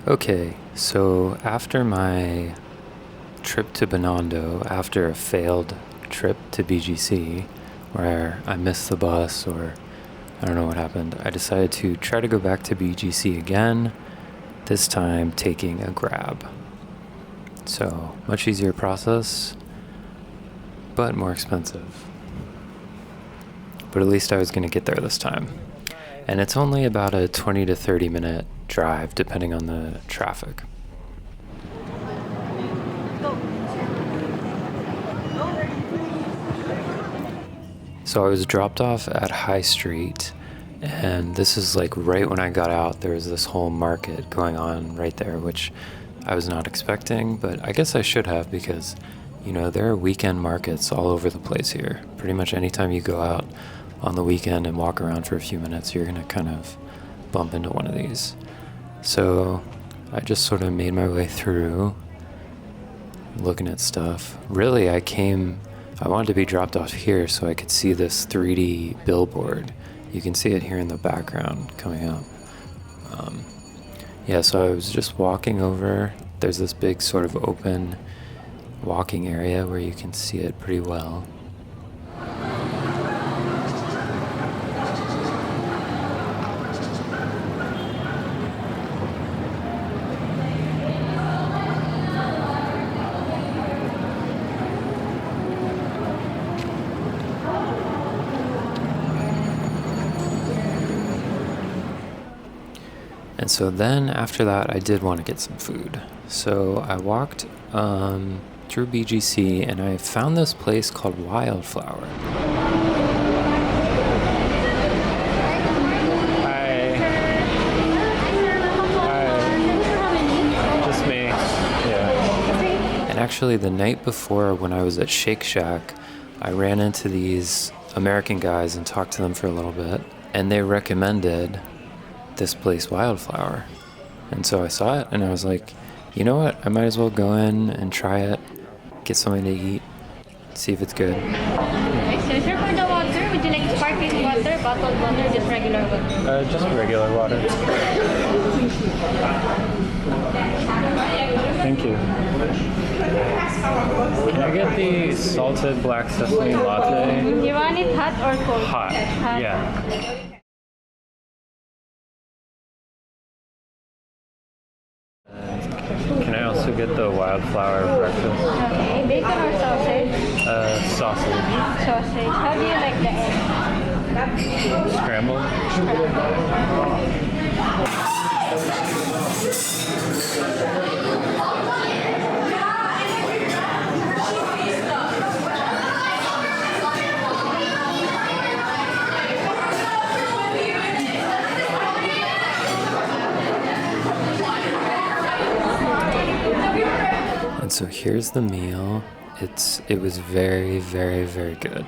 Okay, so after my trip to Binondo, after a failed trip to BGC, where I missed the bus or I don't know what happened, I decided to try to go back to BGC again, this time taking a Grab. So, much easier process, but more expensive. But at least I was going to get there this time. And it's only about a 20 to 30 minute drive, depending on the traffic. So I was dropped off at High Street, and this is like right when I got out, there was this whole market going on right there, which I was not expecting, but I guess I should have because, you know, there are weekend markets all over the place here. Pretty much anytime you go out on the weekend and walk around for a few minutes, you're going to kind of bump into one of these. So I just sort of made my way through, looking at stuff. Really, I wanted to be dropped off here so I could see this 3D billboard. You can see it here in the background coming up. So I was just walking over. There's this big sort of open walking area where you can see it pretty well. And so then after that, I did want to get some food. So I walked through BGC and I found this place called Wildflower. Hi. Hi. Just me. Yeah. And actually the night before when I was at Shake Shack, I ran into these American guys and talked to them for a little bit. And they recommended this place Wildflower, and so I saw it and I was like, you know what, I might as well go in and try it, get something to eat, see if it's good. Okay, so sir, for the water, would you like sparkling water, bottled water, just regular water? Just regular water. Thank you. Can I get the salted black sesame latte? Do you want it hot or cold? Hot. Yeah. Can I also get the Wildflower breakfast? Okay, bacon or sausage? Sausage. Sausage. How do you like the egg? Scrambled? And so here's the meal. It was very, very, very good.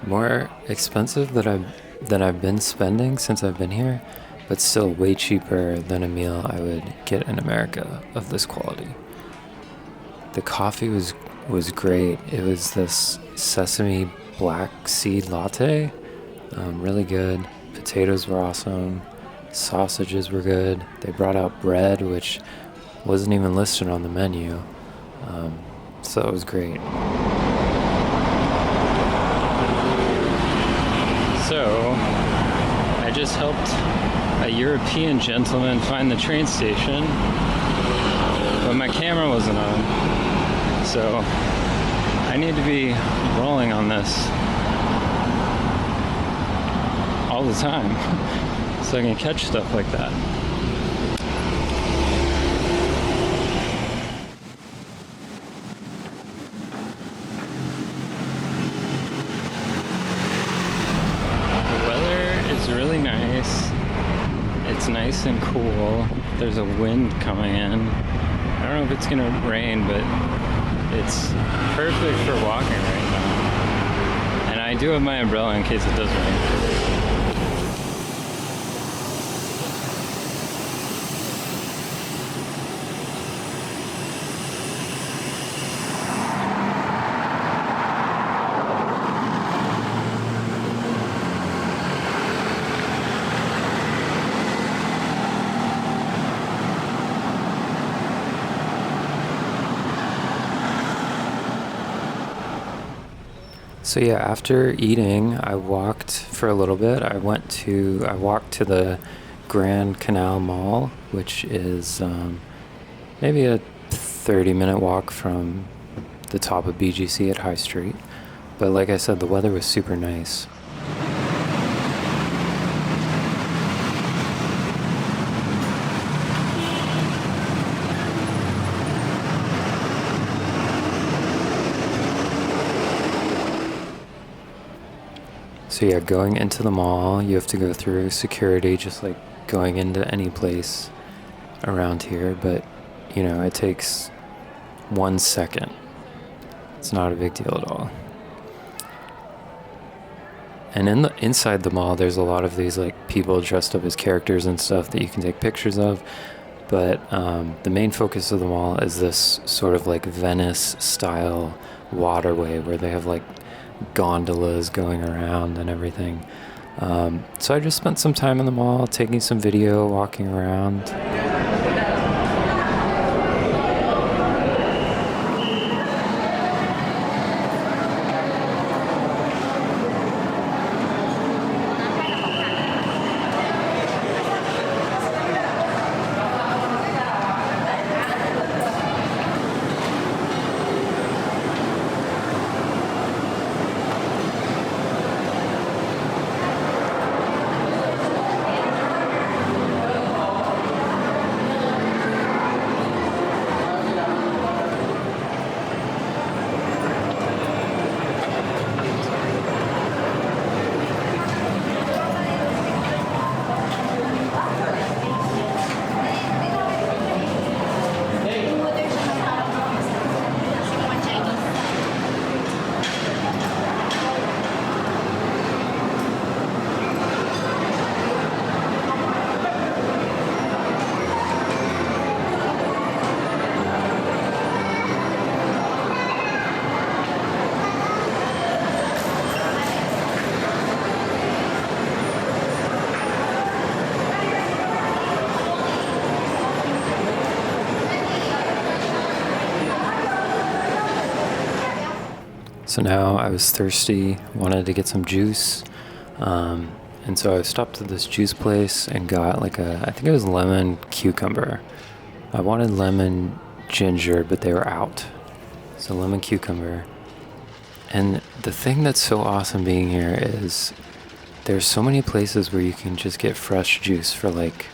More expensive than I've been spending since I've been here, but still way cheaper than a meal I would get in America of this quality. The coffee was great. It was this sesame black seed latte, really good. Potatoes were awesome. Sausages were good. They brought out bread, which wasn't even listed on the menu, so it was great. So, I just helped a European gentleman find the train station, but my camera wasn't on, so I need to be rolling on this all the time, so I can catch stuff like that. Really nice. It's nice and cool. There's a wind coming in. I don't know if it's gonna rain, but it's perfect for walking right now. And I do have my umbrella in case it does rain. So yeah, after eating, I walked for a little bit. I walked to the Grand Canal Mall, which is maybe a 30-minute walk from the top of BGC at High Street. But like I said, the weather was super nice. So yeah, going into the mall, you have to go through security just like going into any place around here, but you know, it takes 1 second. It's not a big deal at all. And inside the mall, there's a lot of these like people dressed up as characters and stuff that you can take pictures of. But the main focus of the mall is this sort of like Venice style waterway where they have like gondolas going around and everything. So I just spent some time in the mall, taking some video, walking around. So now I was thirsty, wanted to get some juice, and so I stopped at this juice place and got like I think it was lemon cucumber. I wanted lemon ginger, but they were out. So lemon cucumber. And the thing that's so awesome being here is there's so many places where you can just get fresh juice for like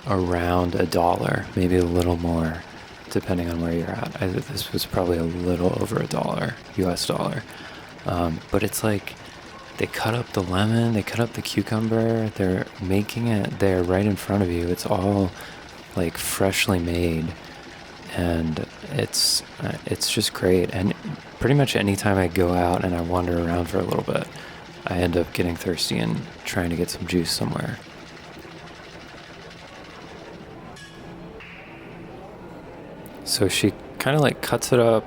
around $1, maybe a little more, depending on where you're at. This was probably a little over $1, US dollar. But it's like they cut up the lemon, they cut up the cucumber, they're making it there right in front of you. It's all like freshly made, and it's just great. And pretty much anytime I go out and I wander around for a little bit, I end up getting thirsty and trying to get some juice somewhere. So she kind of like cuts up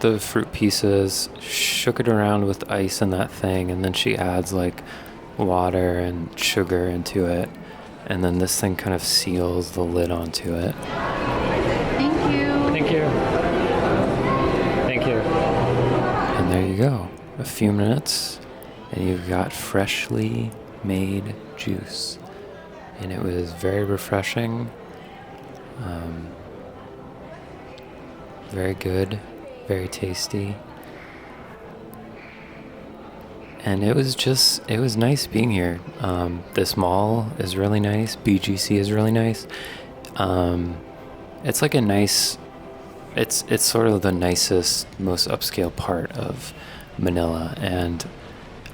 the fruit pieces, shook it around with ice in that thing, and then she adds like water and sugar into it, and then this thing kind of seals the lid onto it. Thank you. Thank you. Thank you. And there you go. A few minutes, and you've got freshly made juice. And it was very refreshing. Very good, very tasty. And it was nice being here. This mall is really nice. BGC is really nice. It's like a nice, it's sort of the nicest, most upscale part of Manila. And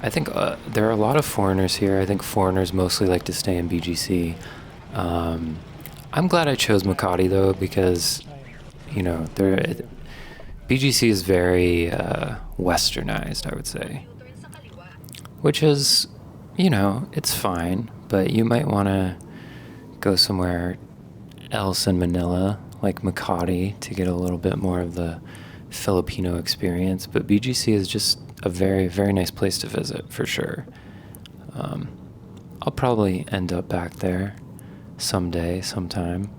I think there are a lot of foreigners here. I think foreigners mostly like to stay in BGC. I'm glad I chose Makati though, because you know, BGC is very westernized, I would say, which is, you know, it's fine, but you might want to go somewhere else in Manila, like Makati, to get a little bit more of the Filipino experience. But BGC is just a very, very nice place to visit, for sure. I'll probably end up back there someday, sometime.